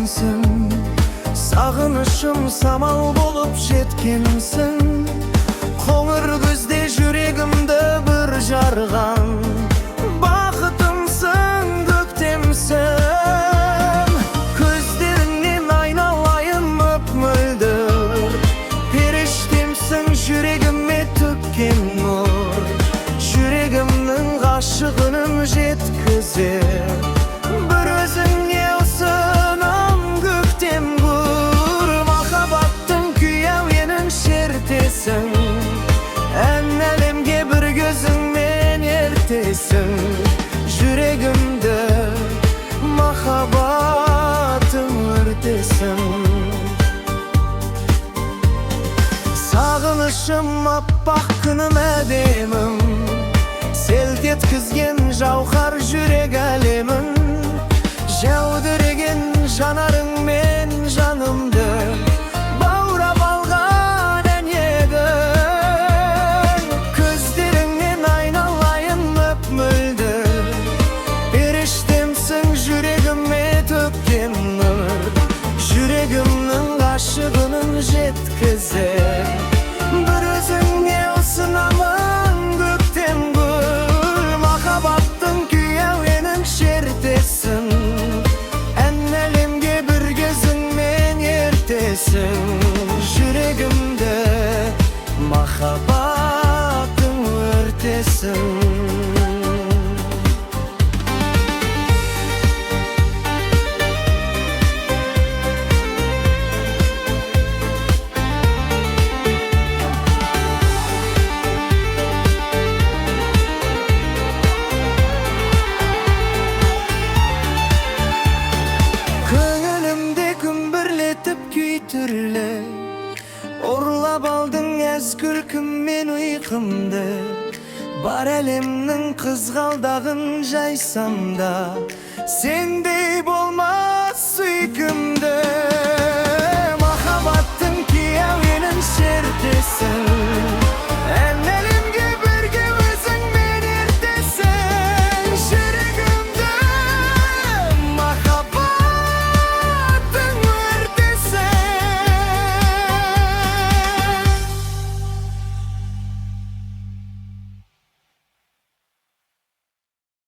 sensin. Sağınışım samal bolup jetkensin. Koңыр күзде жүрегімді бір жарған бақытымсың, көктемсің. Көздеріңнен айналайын мөп-мөлдір, періштемсің жүрегіме төккен нұр. Жүрегімнің ғашығыным жеткізер, бір өзіңе ұсынам көктем гүр. Махаббаттың күйеуенің шертесің, әлемге бір gözіңмен ертесің. Жүрегімді махаббатың өртесің. Сағынышым аппақ күнім әдемім, селт еткізген жауһар жүрек әлемін. Жәудіреген жанарыңмен жанымды баурап алған әнегің. Көздеріңнен айналайын мөп-мөлдір, періштемсің жүрегіме төккен нұр. Жүрегімнің ғашығының жеткізер, бір өзіңе ұсынамын көктем гүл. Махаббаттың күйеуенің шертесің, әлемге бір gözіңмен ертесің. Жүрегімді махаббатың өртесің. Көңілімде күмбірлетіп күй түрлі, ұрлап алдың әз күлкіммен ұйқымды. Бар әлемнің қызғалдағын жайсам да, сендей болмас сүйкім.